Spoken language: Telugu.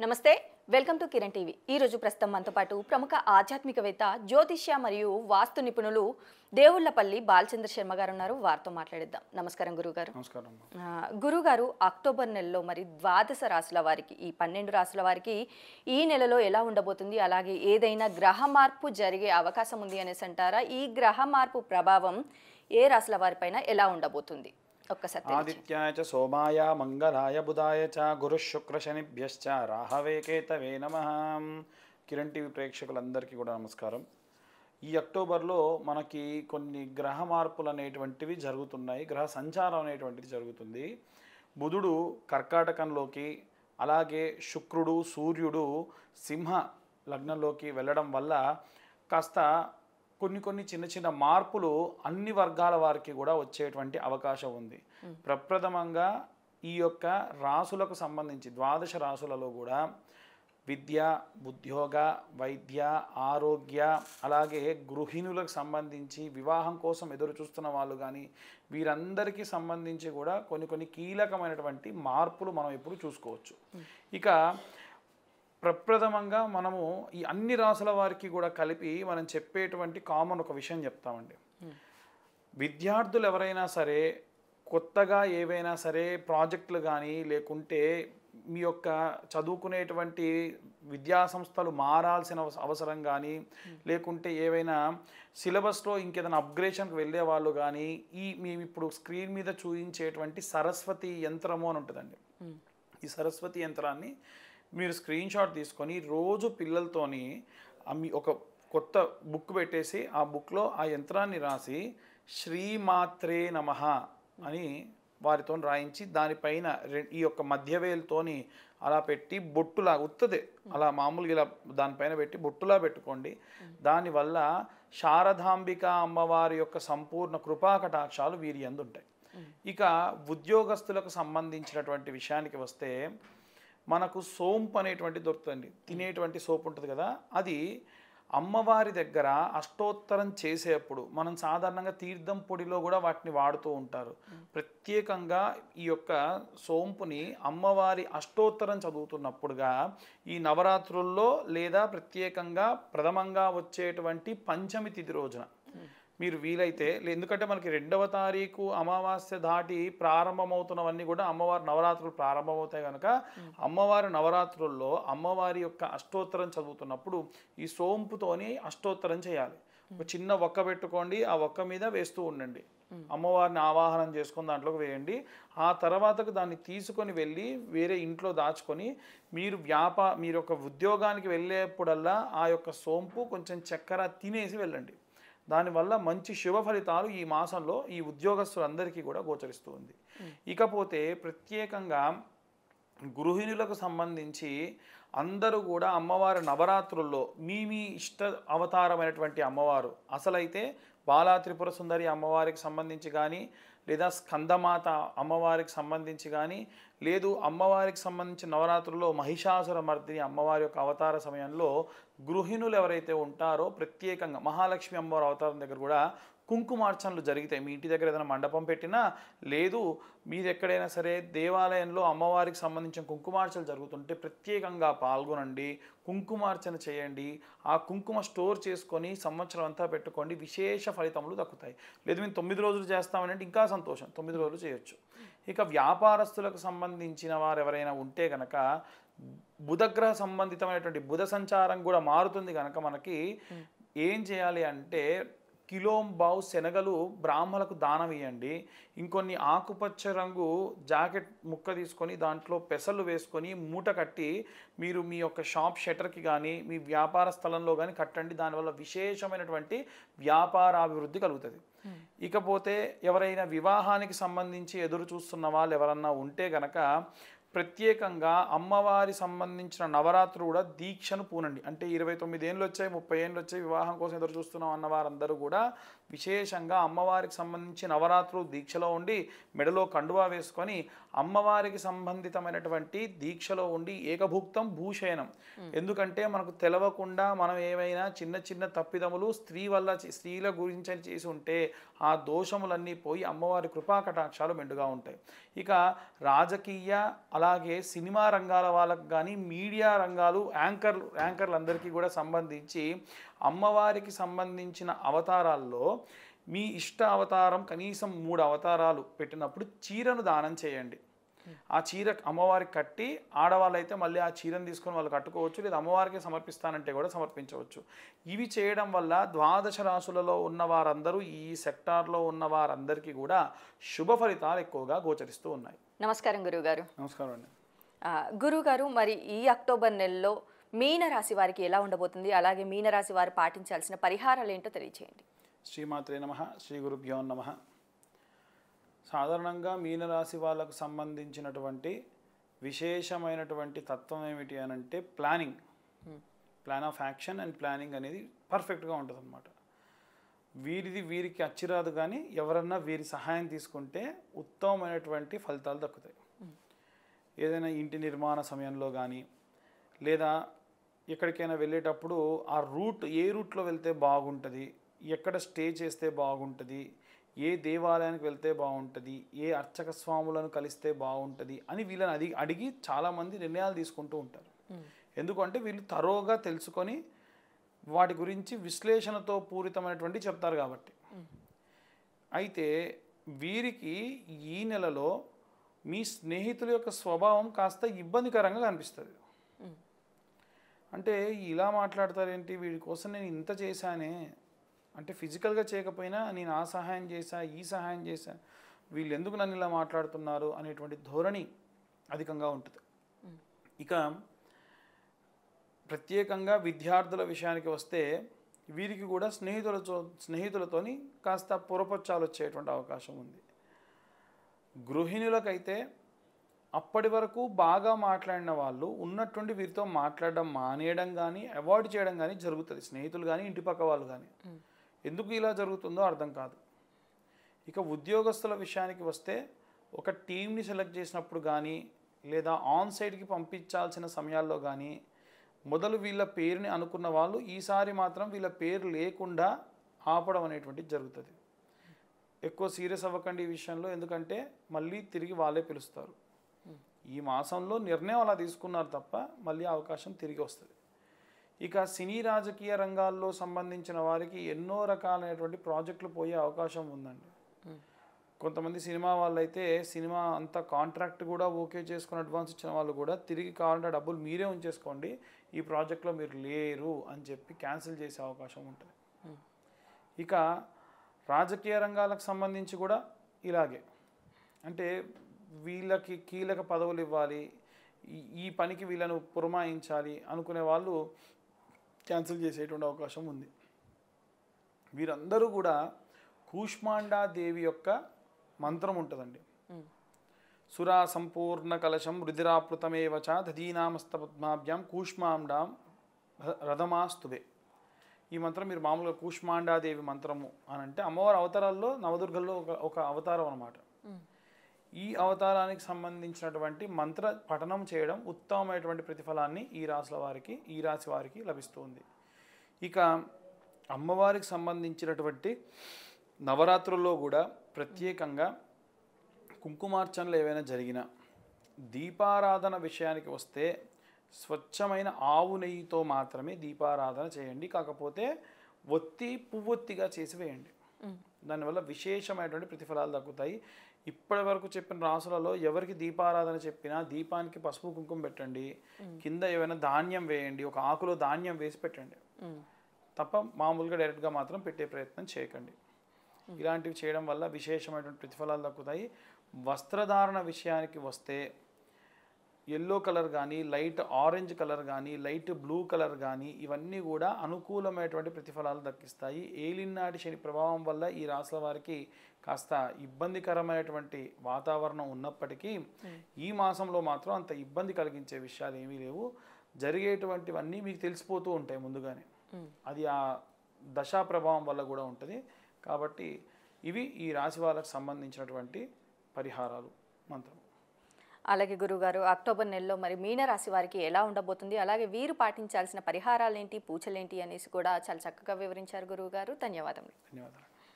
నమస్తే వెల్కమ్ టు కిరణ్ టీవీ ఈ రోజు ప్రస్తుతం మనతో పాటు ప్రముఖ ఆధ్యాత్మికవేత్త జ్యోతిష్య మరియు వాస్తు నిపుణులు దేవుళ్లపల్లి బాలచంద్ర శర్మ గారు ఉన్నారు. వారితో మాట్లాడిద్దాం. నమస్కారం గురుగారు. నమస్కారం. గురుగారు, అక్టోబర్ నెలలో మరి ద్వాదశ రాశుల వారికి, ఈ 12 రాశుల వారికి ఈ నెలలో ఎలా ఉండబోతుంది, అలాగే ఏదైనా గ్రహ మార్పు జరిగే అవకాశం ఉంది అనేసి అంటారా? ఈ గ్రహ మార్పు ప్రభావం ఏ రాశుల వారిపైన ఎలా ఉండబోతుంది? ఆదిత్యాయ చ సోమాయ మంగళాయ బుధాయ చ గురు శుక్ర శనిభ్యశ్చ రాహవే కేతవే నమః. కిరణ్ టీవీ ప్రేక్షకులందరికీ కూడా నమస్కారం. ఈ అక్టోబర్లో మనకి కొన్ని గ్రహ మార్పులు అనేటువంటివి జరుగుతున్నాయి. గ్రహ సంచారం అనేటువంటిది జరుగుతుంది. బుధుడు కర్కాటకంలోకి, అలాగే శుక్రుడు సూర్యుడు సింహ లగ్నంలోకి వెళ్ళడం వల్ల కాస్త కొన్ని చిన్న చిన్న మార్పులు అన్ని వర్గాల వారికి కూడా వచ్చేటువంటి అవకాశం ఉంది. ప్రప్రథమంగా ఈ యొక్క రాసులకు సంబంధించి ద్వాదశ రాసులలో కూడా విద్య, ఉద్యోగ, వైద్య, ఆరోగ్య, అలాగే గృహిణులకు సంబంధించి వివాహం కోసం ఎదురు చూస్తున్న వాళ్ళు కానీ వీరందరికీ సంబంధించి కూడా కొన్ని కీలకమైనటువంటి మార్పులు మనం ఇప్పుడు చూసుకోవచ్చు. ఇక ప్రప్రథమంగా మనము ఈ అన్ని రాసుల వారికి కూడా కలిపి మనం చెప్పేటువంటి కామన్ ఒక విషయం చెప్తామండి. విద్యార్థులు ఎవరైనా సరే కొత్తగా ఏవైనా సరే ప్రాజెక్టులు కానీ లేకుంటే మీ యొక్క చదువుకునేటువంటి విద్యా సంస్థలు మారాల్సిన అవసరం కానీ లేకుంటే ఏవైనా సిలబస్లో ఇంకేదైనా అప్గ్రేషన్కి వెళ్ళే వాళ్ళు కానీ మేము ఇప్పుడు స్క్రీన్ మీద చూపించేటువంటి సరస్వతి యంత్రము అని ఉంటుందండి. ఈ సరస్వతి యంత్రాన్ని మీరు స్క్రీన్ షాట్ తీసుకొని రోజు పిల్లలతోని ఒక కొత్త బుక్ పెట్టేసి ఆ బుక్లో ఆ యంత్రాన్ని రాసి శ్రీమాత్రే నమః అని వారితో రాయించి దానిపైన ఈ యొక్క మధ్యవేలుతోని అలా పెట్టి బొట్టులా ఉత్తదే అలా మామూలుగా ఇలా దానిపైన పెట్టి బొట్టులా పెట్టుకోండి. దానివల్ల శారదాంబిక అమ్మవారి యొక్క సంపూర్ణ కృపా కటాక్షాలు వీరి యందు ఉంటాయి. ఇక ఉద్యోగస్తులకు సంబంధించినటువంటి విషయానికి వస్తే మనకు సోంపు అనేటువంటి దొరుకుతుంది. తినేటువంటి సోపు ఉంటుంది కదా, అది అమ్మవారి దగ్గర అష్టోత్తరం చేసేప్పుడు మనం సాధారణంగా తీర్థం పొడిలో కూడా వాటిని వాడుతూ ఉంటారు. ప్రత్యేకంగా ఈ యొక్క సోంపుని అమ్మవారి అష్టోత్తరం చదువుతున్నప్పుడుగా ఈ నవరాత్రుల్లో లేదా ప్రత్యేకంగా ప్రథమంగా వచ్చేటువంటి పంచమి తిథి రోజున మీరు వీలైతే, ఎందుకంటే మనకి 2వ తారీఖు అమావాస్య దాటి ప్రారంభమవుతున్నవన్నీ కూడా అమ్మవారి నవరాత్రులు ప్రారంభమవుతాయి కనుక అమ్మవారి నవరాత్రుల్లో అమ్మవారి యొక్క అష్టోత్తరం చదువుతున్నప్పుడు ఈ సోంపుతోని అష్టోత్తరం చేయాలి. ఒక చిన్న ఒక్క పెట్టుకోండి, ఆ ఒక్క మీద వేస్తూ ఉండండి. అమ్మవారిని ఆవాహనం చేసుకొని దాంట్లోకి వేయండి. ఆ తర్వాతకు దాన్ని తీసుకొని వెళ్ళి వేరే ఇంట్లో దాచుకొని మీరు యొక్క ఉద్యోగానికి వెళ్ళేప్పుడల్లా ఆ యొక్క సోంపు కొంచెం చక్కెర తినేసి వెళ్ళండి. దానివల్ల మంచి శుభ ఫలితాలు ఈ మాసంలో ఈ ఉద్యోగస్తులందరికీ కూడా గోచరిస్తూ ఉంది. ఇకపోతే ప్రత్యేకంగా గృహిణులకు సంబంధించి అందరూ కూడా అమ్మవారి నవరాత్రుల్లో మీ ఇష్ట అవతారమైనటువంటి అమ్మవారు అసలైతే బాలా త్రిపుర సుందరి అమ్మవారికి సంబంధించి కానీ లేదా స్కందమాత అమ్మవారికి సంబంధించి కానీ లేదు అమ్మవారికి సంబంధించిన నవరాత్రుల్లో మహిషాసుర మర్దిని అమ్మవారి యొక్క అవతార సమయంలో గృహిణులు ఎవరైతే ఉంటారో ప్రత్యేకంగా మహాలక్ష్మి అమ్మవారి అవతారం దగ్గర కూడా కుంకుమార్చనలు జరుగుతాయి. మీ ఇంటి దగ్గర ఏదైనా మండపం పెట్టినా లేదు మీరు ఎక్కడైనా సరే దేవాలయంలో అమ్మవారికి సంబంధించిన కుంకుమార్చనలు జరుగుతుంటే ప్రత్యేకంగా పాల్గొనండి, కుంకుమార్చన చేయండి. ఆ కుంకుమ స్టోర్ చేసుకొని సంవత్సరం అంతా పెట్టుకోండి, విశేష ఫలితములు దక్కుతాయి. లేదు మేము 9 రోజులు చేస్తామనంటే ఇంకా సంతోషం, 9 రోజులు చేయొచ్చు. ఇక వ్యాపారస్తులకు సంబంధించిన వారు ఎవరైనా ఉంటే కనుక బుధగ్రహ సంబంధితమైనటువంటి బుధ సంచారం కూడా మారుతుంది కనుక మనకి ఏం చేయాలి అంటే కిలోంబావు శనగలు బ్రాహ్మణులకు దానం ఇవ్వండి. ఇంకొన్ని ఆకుపచ్చ రంగు జాకెట్ ముక్క తీసుకొని దాంట్లో పెసలు వేసుకొని మూట కట్టి మీరు మీ యొక్క షాప్ షట్టర్కి కానీ మీ వ్యాపార స్థలంలో కానీ కట్టండి. దానివల్ల విశేషమైనటువంటి వ్యాపారాభివృద్ధి కలుగుతుంది. ఇకపోతే ఎవరైనా వివాహానికి సంబంధించి ఎదురు చూస్తున్న వాళ్ళు ఎవరన్నా ఉంటే కనుక ప్రత్యేకంగా అమ్మవారి సంబంధించిన నవరాత్రులు కూడా దీక్షను పూనండి. అంటే 29 ఏళ్ళు వచ్చాయి, 30 ఏళ్ళు వచ్చాయి, వివాహం కోసం ఎదురు చూస్తున్నాం అన్న వారందరూ కూడా విశేషంగా అమ్మవారికి సంబంధించి నవరాత్రులు దీక్షలో ఉండి మెడలో కండువా వేసుకొని అమ్మవారికి సంబంధితమైనటువంటి దీక్షలో ఉండి ఏకభుక్తం భూషయనం. ఎందుకంటే మనకు తెలవకుండా మనం ఏమైనా చిన్న తప్పిదములు స్త్రీల గురించి చేసి ఉంటే ఆ దోషములన్నీ పోయి అమ్మవారి కృపా కటాక్షాలు మెండుగా ఉంటాయి. ఇక రాజకీయ అలాగే సినిమా రంగాల వాళ్ళకు కానీ మీడియా రంగాలు యాంకర్లందరికీ కూడా సంబంధించి అమ్మవారికి సంబంధించిన అవతారాల్లో మీ ఇష్ట అవతారం కనీసం 3 అవతారాలు పెట్టినప్పుడు చీరను దానం చేయండి. ఆ చీర అమ్మవారికి కట్టి ఆడవాళ్ళైతే మళ్ళీ ఆ చీరను తీసుకొని వాళ్ళు కట్టుకోవచ్చు, లేదా అమ్మవారికి సమర్పిస్తానంటే కూడా సమర్పించవచ్చు. ఇవి చేయడం వల్ల ద్వాదశ రాశులలో ఉన్న వారందరూ, ఈ సెక్టార్లో ఉన్న వారందరికీ కూడా శుభ ఫలితాలు ఎక్కువగా గోచరిస్తూ ఉన్నాయి. నమస్కారం గురువుగారు. నమస్కారం అండి. గురువుగారు, మరి ఈ అక్టోబర్ నెలలో మీనరాశి వారికి ఎలా ఉండబోతుంది, అలాగే మీనరాశి వారు పాటించాల్సిన పరిహారాలు ఏంటో తెలియజేయండి. శ్రీమాత్రే నమః, శ్రీ గురుభ్యో నమః. సాధారణంగా మీనరాశి వాళ్ళకు సంబంధించినటువంటి విశేషమైనటువంటి తత్వం ఏమిటి అని అంటే plan of action and planning అనేది పర్ఫెక్ట్గా ఉంటుంది అన్నమాట. వీరికి అచ్చిరాదు, కానీ ఎవరన్నా వీరి సహాయం తీసుకుంటే ఉత్తమమైనటువంటి ఫలితాలు దక్కుతాయి. ఏదైనా ఇంటి నిర్మాణ సమయంలో కానీ, లేదా ఎక్కడికైనా వెళ్ళేటప్పుడు ఆ ఏ రూట్లో వెళ్తే బాగుంటుంది, ఎక్కడ స్టే చేస్తే బాగుంటుంది, ఏ దేవాలయానికి వెళ్తే బాగుంటుంది, ఏ అర్చక స్వాములను కలిస్తే బాగుంటుంది అని వీళ్ళని అడిగి చాలామంది నిర్ణయాలు తీసుకుంటూ ఉంటారు. ఎందుకంటే వీళ్ళు తరోగా తెలుసుకొని వాటి గురించి విశ్లేషణతో పూరితమైనటువంటి చెప్తారు కాబట్టి. అయితే వీరికి ఈ నెలలో మీ స్నేహితుల యొక్క స్వభావం కాస్త ఇబ్బందికరంగా కనిపిస్తుంది. అంటే ఇలా మాట్లాడతారేంటి, వీడి కోసం నేను ఇంత చేశానే, అంటే ఫిజికల్గా చేయకపోయినా నేను ఆ సహాయం చేశా, ఈ సహాయం చేశా, వీళ్ళు ఎందుకు నన్ను ఇలా మాట్లాడుతున్నారు అనేటువంటి ధోరణి అధికంగా ఉంటుంది. ఇక ప్రత్యేకంగా విద్యార్థుల విషయానికి వస్తే వీరికి కూడా స్నేహితులతోని కాస్త పొరపచ్చాలు వచ్చేటువంటి అవకాశం ఉంది. గృహిణులకైతే అప్పటి వరకు బాగా మాట్లాడిన వాళ్ళు ఉన్నటువంటి వీరితో మాట్లాడడం మానేయడం కానీ, అవాయిడ్ చేయడం కానీ జరుగుతుంది. స్నేహితులు కానీ, ఇంటి పక్క వాళ్ళు కానీ. ఎందుకు ఇలా జరుగుతుందో అర్థం కాదు. ఇక ఉద్యోగస్తుల విషయానికి వస్తే ఒక టీంని సెలెక్ట్ చేసినప్పుడు కానీ, లేదా ఆన్ సైట్కి పంపించాల్సిన సమయాల్లో కానీ మొదలు వీళ్ళ పేరుని అనుకున్న వాళ్ళు ఈసారి మాత్రం వీళ్ళ పేరు లేకుండా ఆపడం అనేటువంటిది జరుగుతుంది. ఎక్కువ సీరియస్ అవ్వకండి ఈ విషయంలో, ఎందుకంటే మళ్ళీ తిరిగి వాళ్ళే పిలుస్తారు. ఈ మాసంలో నిర్ణయం అలా తీసుకున్నారు తప్ప మళ్ళీ అవకాశం తిరిగి వస్తుంది. ఇక సినీ రాజకీయ రంగాల్లో సంబంధించిన వారికి ఎన్నో రకాలైనటువంటి ప్రాజెక్టులు పోయే అవకాశం ఉందండి. కొంతమంది సినిమా వాళ్ళైతే సినిమా అంతా కాంట్రాక్ట్ కూడా ఓకే చేసుకుని అడ్వాన్స్ ఇచ్చిన వాళ్ళు కూడా తిరిగి కావాలంటే డబ్బులు మీరే ఉంచేసుకోండి, ఈ ప్రాజెక్ట్లో మీరు లేరు అని చెప్పి క్యాన్సిల్ చేసే అవకాశం ఉంటుంది. ఇక రాజకీయ రంగాలకు సంబంధించి కూడా ఇలాగే, అంటే వీళ్ళకి కీలక పదవులు ఇవ్వాలి, ఈ పనికి వీళ్ళను పురమాయించాలి అనుకునే వాళ్ళు క్యాన్సిల్ చేసేటువంటి అవకాశం ఉంది. వీరందరూ కూడా కూష్మాండాదేవి యొక్క మంత్రం ఉంటుందండి. సురా సంపూర్ణ కలశం రుధిరాప్లుతమేవచ దధీనామస్త పద్మాభ్యాం కూష్మాండాం రథమాస్తువే. ఈ మంత్రం మీరు మామూలుగా కూష్మాండాదేవి మంత్రము అని అంటే అమ్మవారి అవతారాల్లో నవదుర్గల్లో ఒక అవతారం అన్నమాట. ఈ అవతారానికి సంబంధించినటువంటి మంత్ర పఠనం చేయడం ఉత్తమమైనటువంటి ప్రతిఫలాన్ని ఈ రాశి వారికి లభిస్తుంది. ఇక అమ్మవారికి సంబంధించినటువంటి నవరాత్రుల్లో కూడా ప్రత్యేకంగా కుంకుమార్చనలు ఏవైనా జరిగినా, దీపారాధన విషయానికి వస్తే స్వచ్ఛమైన ఆవు నెయ్యితో మాత్రమే దీపారాధన చేయండి. కాకపోతే పువ్వొత్తిగా చేసి వేయండి. దానివల్ల విశేషమైనటువంటి ప్రతిఫలాలు దక్కుతాయి. ఇప్పటి వరకు చెప్పిన రాసులలో ఎవరికి దీపారాధన చెప్పినా దీపానికి పసుపు కుంకుమ పెట్టండి, కింద ఏమైనా ధాన్యం వేయండి, ఒక ఆకులో ధాన్యం వేసి పెట్టండి తప్ప మామూలుగా డైరెక్ట్గా మాత్రం పెట్టే ప్రయత్నం చేయకండి. ఇలాంటివి చేయడం వల్ల విశేషమైనటువంటి ప్రతిఫలాలు దక్కుతాయి. వస్త్రధారణ విషయానికి వస్తే ఎల్లో కలర్ కానీ, లైట్ ఆరెంజ్ కలర్ కానీ, లైట్ బ్లూ కలర్ కానీ ఇవన్నీ కూడా అనుకూలమైనటువంటి ప్రతిఫలాలు దక్కిస్తాయి. ఏలినాటి శని ప్రభావం వల్ల ఈ రాశుల వారికి కాస్త ఇబ్బందికరమైనటువంటి వాతావరణం ఉన్నప్పటికీ ఈ మాసంలో మాత్రం అంత ఇబ్బంది కలిగించే విషయాలు ఏమీ లేవు. జరిగేటువంటివన్నీ మీకు తెలిసిపోతూ ఉంటాయి ముందుగానే. అది ఆ దశా ప్రభావం వల్ల కూడా ఉంటుంది. కాబట్టి ఇవి ఈ రాశి వాళ్ళకు సంబంధించినటువంటి పరిహారాలు, మంత్రం. అలాగే గురుగారు, అక్టోబర్ నెలలో మరి మీనరాశి వారికి ఎలా ఉండబోతుంది, అలాగే వీరు పాటించాల్సిన పరిహారాలు ఏంటి, పూజలేంటి అనేసి కూడా చాలా చక్కగా వివరించారు గురువుగారు. ధన్యవాదములు.